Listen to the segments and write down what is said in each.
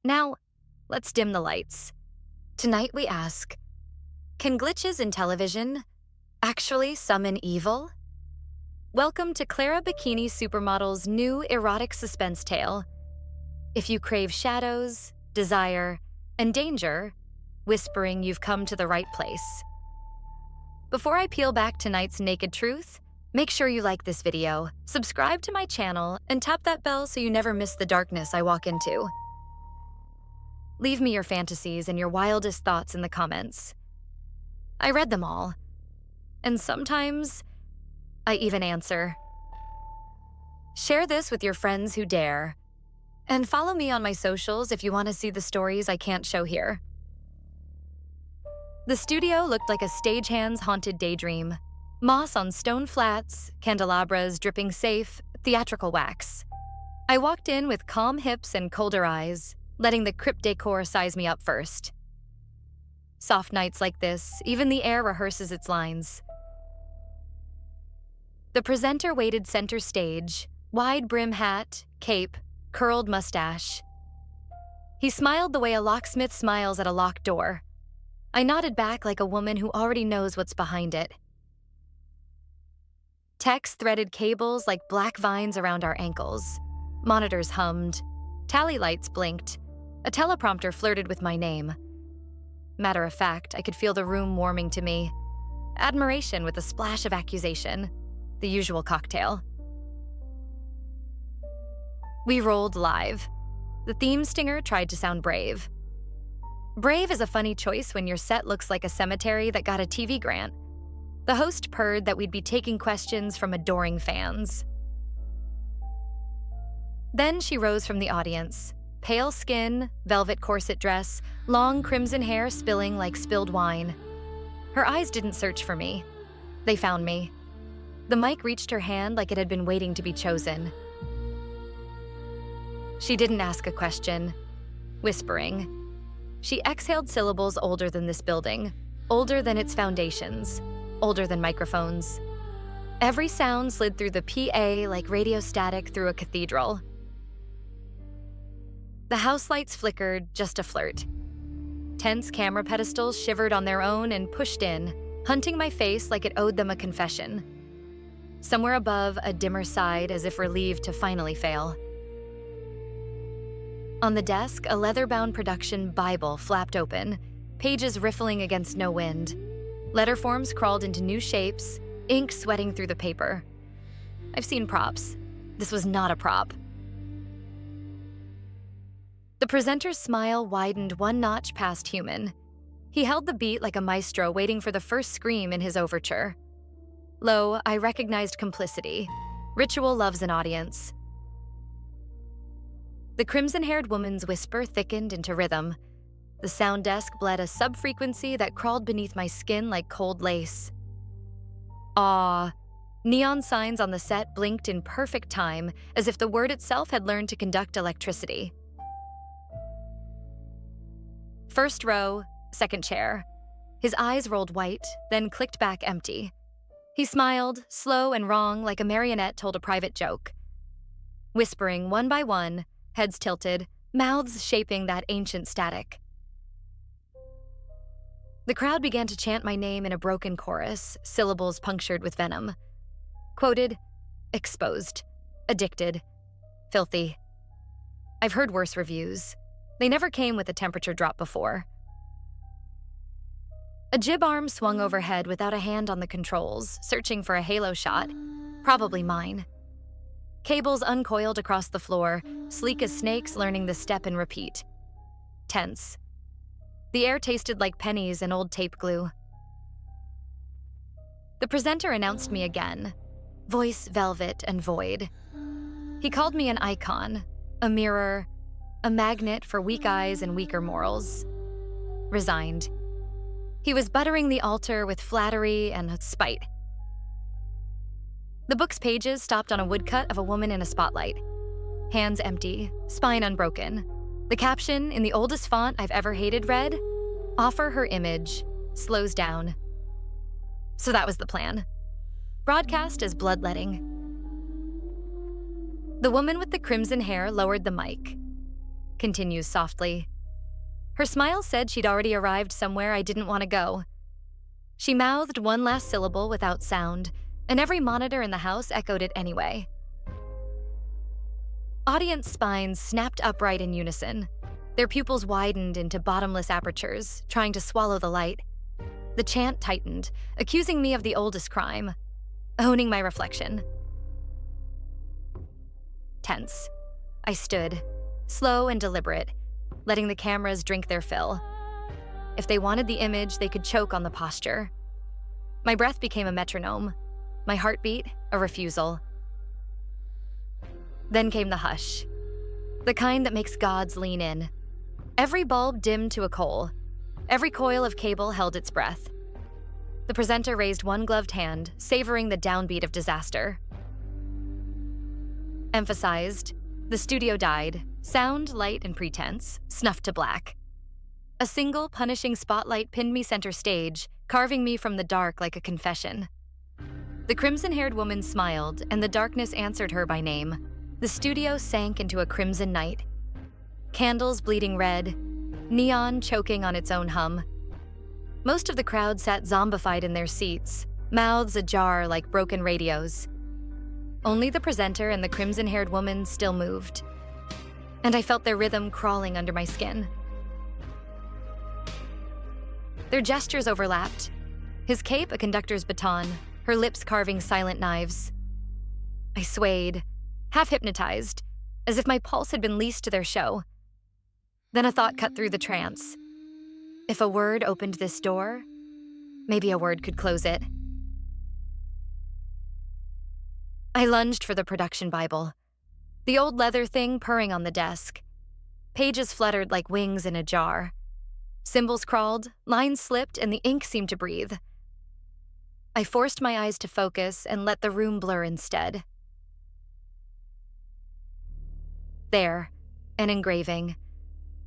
Now, let's dim the lights. Tonight we ask, can glitches in television actually summon evil? Welcome to Clara Bikini Supermodel's new erotic suspense tale. If you crave shadows, desire, and danger, whispering you've come to the right place. Before I peel back tonight's naked truth, make sure you like this video, subscribe to my channel, and tap that bell so you never miss the darkness I walk into. Leave me your fantasies and your wildest thoughts in the comments. I read them all, and sometimes I even answer. Share this with your friends who dare, and follow me on my socials if you want to see the stories I can't show here. The studio looked like a stagehand's haunted daydream. Moss on stone flats, candelabras dripping safe, theatrical wax. I walked in with calm hips and colder eyes, letting the crypt decor size me up first. Soft nights like this, even the air rehearses its lines. The presenter waited center stage, wide brim hat, cape, curled mustache. He smiled the way a locksmith smiles at a locked door. I nodded back like a woman who already knows what's behind it. Techs threaded cables like black vines around our ankles. Monitors hummed. Tally lights blinked. A teleprompter flirted with my name. Matter of fact, I could feel the room warming to me. Admiration with a splash of accusation. The usual cocktail. We rolled live. The theme stinger tried to sound brave. Brave is a funny choice when your set looks like a cemetery that got a TV grant. The host purred that we'd be taking questions from adoring fans. Then she rose from the audience. Pale skin, velvet corset dress, long crimson hair spilling like spilled wine. Her eyes didn't search for me. They found me. The mic reached her hand like it had been waiting to be chosen. She didn't ask a question, whispering. She exhaled syllables older than this building, older than its foundations, older than microphones. Every sound slid through the PA like radio static through a cathedral. The house lights flickered, just a flirt. Tense camera pedestals shivered on their own and pushed in, hunting my face like it owed them a confession. Somewhere above, a dimmer sighed as if relieved to finally fail. On the desk, a leather-bound production Bible flapped open, pages riffling against no wind. Letter forms crawled into new shapes, ink sweating through the paper. I've seen props. This was not a prop. The presenter's smile widened one notch past human. He held the beat like a maestro waiting for the first scream in his overture. Lo, I recognized complicity. Ritual loves an audience. The crimson-haired woman's whisper thickened into rhythm. The sound desk bled a sub-frequency that crawled beneath my skin like cold lace. Awe. Neon signs on the set blinked in perfect time, as if the word itself had learned to conduct electricity. First row, second chair. His eyes rolled white, then clicked back empty. He smiled, slow and wrong, like a marionette told a private joke. Whispering one by one, heads tilted, mouths shaping that ancient static. The crowd began to chant my name in a broken chorus, syllables punctured with venom. Quoted, exposed, addicted, filthy. I've heard worse reviews. They never came with a temperature drop before. A jib arm swung overhead without a hand on the controls, searching for a halo shot, probably mine. Cables uncoiled across the floor, sleek as snakes learning the step and repeat. Tense. The air tasted like pennies and old tape glue. The presenter announced me again, voice velvet and void. He called me an icon, a mirror, a magnet for weak eyes and weaker morals. Resigned. He was buttering the altar with flattery and spite. The book's pages stopped on a woodcut of a woman in a spotlight. Hands empty, spine unbroken. The caption, in the oldest font I've ever hated, read, "Offer her image, slows down." So that was the plan. Broadcast as bloodletting. The woman with the crimson hair lowered the mic. continues softly. Her smile said she'd already arrived somewhere I didn't want to go. She mouthed one last syllable without sound, and every monitor in the house echoed it anyway. Audience spines snapped upright in unison. Their pupils widened into bottomless apertures, trying to swallow the light. The chant tightened, accusing me of the oldest crime, owning my reflection. Tense. I stood, slow and deliberate, letting the cameras drink their fill. If they wanted the image, they could choke on the posture. My breath became a metronome, my heartbeat a refusal. Then came the hush, the kind that makes gods lean in. Every bulb dimmed to a coal. Every coil of cable held its breath. The presenter raised one gloved hand, savoring the downbeat of disaster. Emphasized, the studio died, sound, light, and pretense, snuffed to black. A single punishing spotlight pinned me center stage, carving me from the dark like a confession. The crimson-haired woman smiled, and the darkness answered her by name. The studio sank into a crimson night. Candles bleeding red, neon choking on its own hum. Most of the crowd sat zombified in their seats, mouths ajar like broken radios. Only the presenter and the crimson-haired woman still moved, and I felt their rhythm crawling under my skin. Their gestures overlapped, his cape a conductor's baton, her lips carving silent knives. I swayed, half hypnotized, as if my pulse had been leased to their show. Then a thought cut through the trance. If a word opened this door, maybe a word could close it. I lunged for the production Bible, the old leather thing purring on the desk. Pages fluttered like wings in a jar. Symbols crawled, lines slipped, and the ink seemed to breathe. I forced my eyes to focus and let the room blur instead. There, an engraving.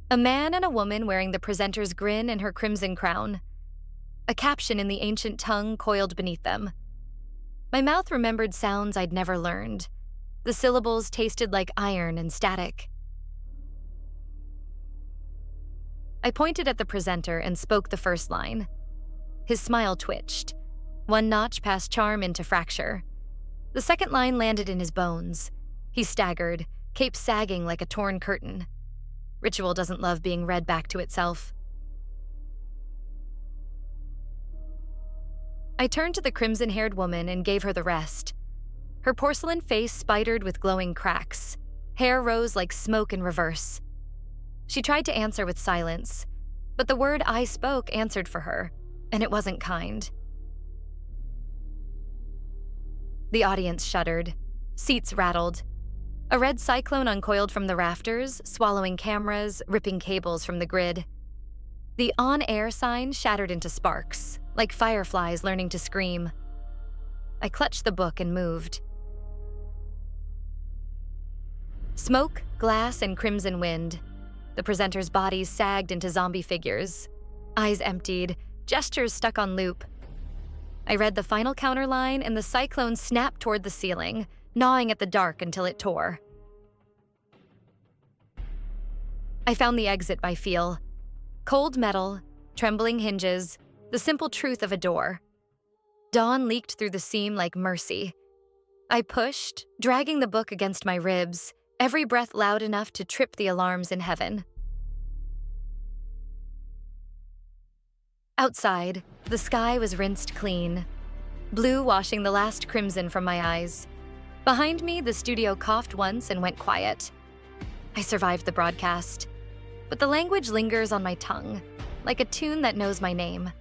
A man and a woman wearing the presenter's grin and her crimson crown. A caption in the ancient tongue coiled beneath them. My mouth remembered sounds I'd never learned. The syllables tasted like iron and static. I pointed at the presenter and spoke the first line. His smile twitched, one notch past charm into fracture. The second line landed in his bones. He staggered, cape sagging like a torn curtain. Ritual doesn't love being read back to itself. I turned to the crimson-haired woman and gave her the rest. Her porcelain face spidered with glowing cracks. Hair rose like smoke in reverse. She tried to answer with silence, but the word I spoke answered for her, and it wasn't kind. The audience shuddered. Seats rattled. A red cyclone uncoiled from the rafters, swallowing cameras, ripping cables from the grid. The on-air sign shattered into sparks, like fireflies learning to scream. I clutched the book and moved. Smoke, glass, and crimson wind. The presenter's bodies sagged into zombie figures. Eyes emptied, gestures stuck on loop. I read the final counterline, and the cyclone snapped toward the ceiling, gnawing at the dark until it tore. I found the exit by feel. Cold metal, trembling hinges, the simple truth of a door. Dawn leaked through the seam like mercy. I pushed, dragging the book against my ribs, every breath loud enough to trip the alarms in heaven. Outside, the sky was rinsed clean, blue washing the last crimson from my eyes. Behind me, the studio coughed once and went quiet. I survived the broadcast, but the language lingers on my tongue, like a tune that knows my name.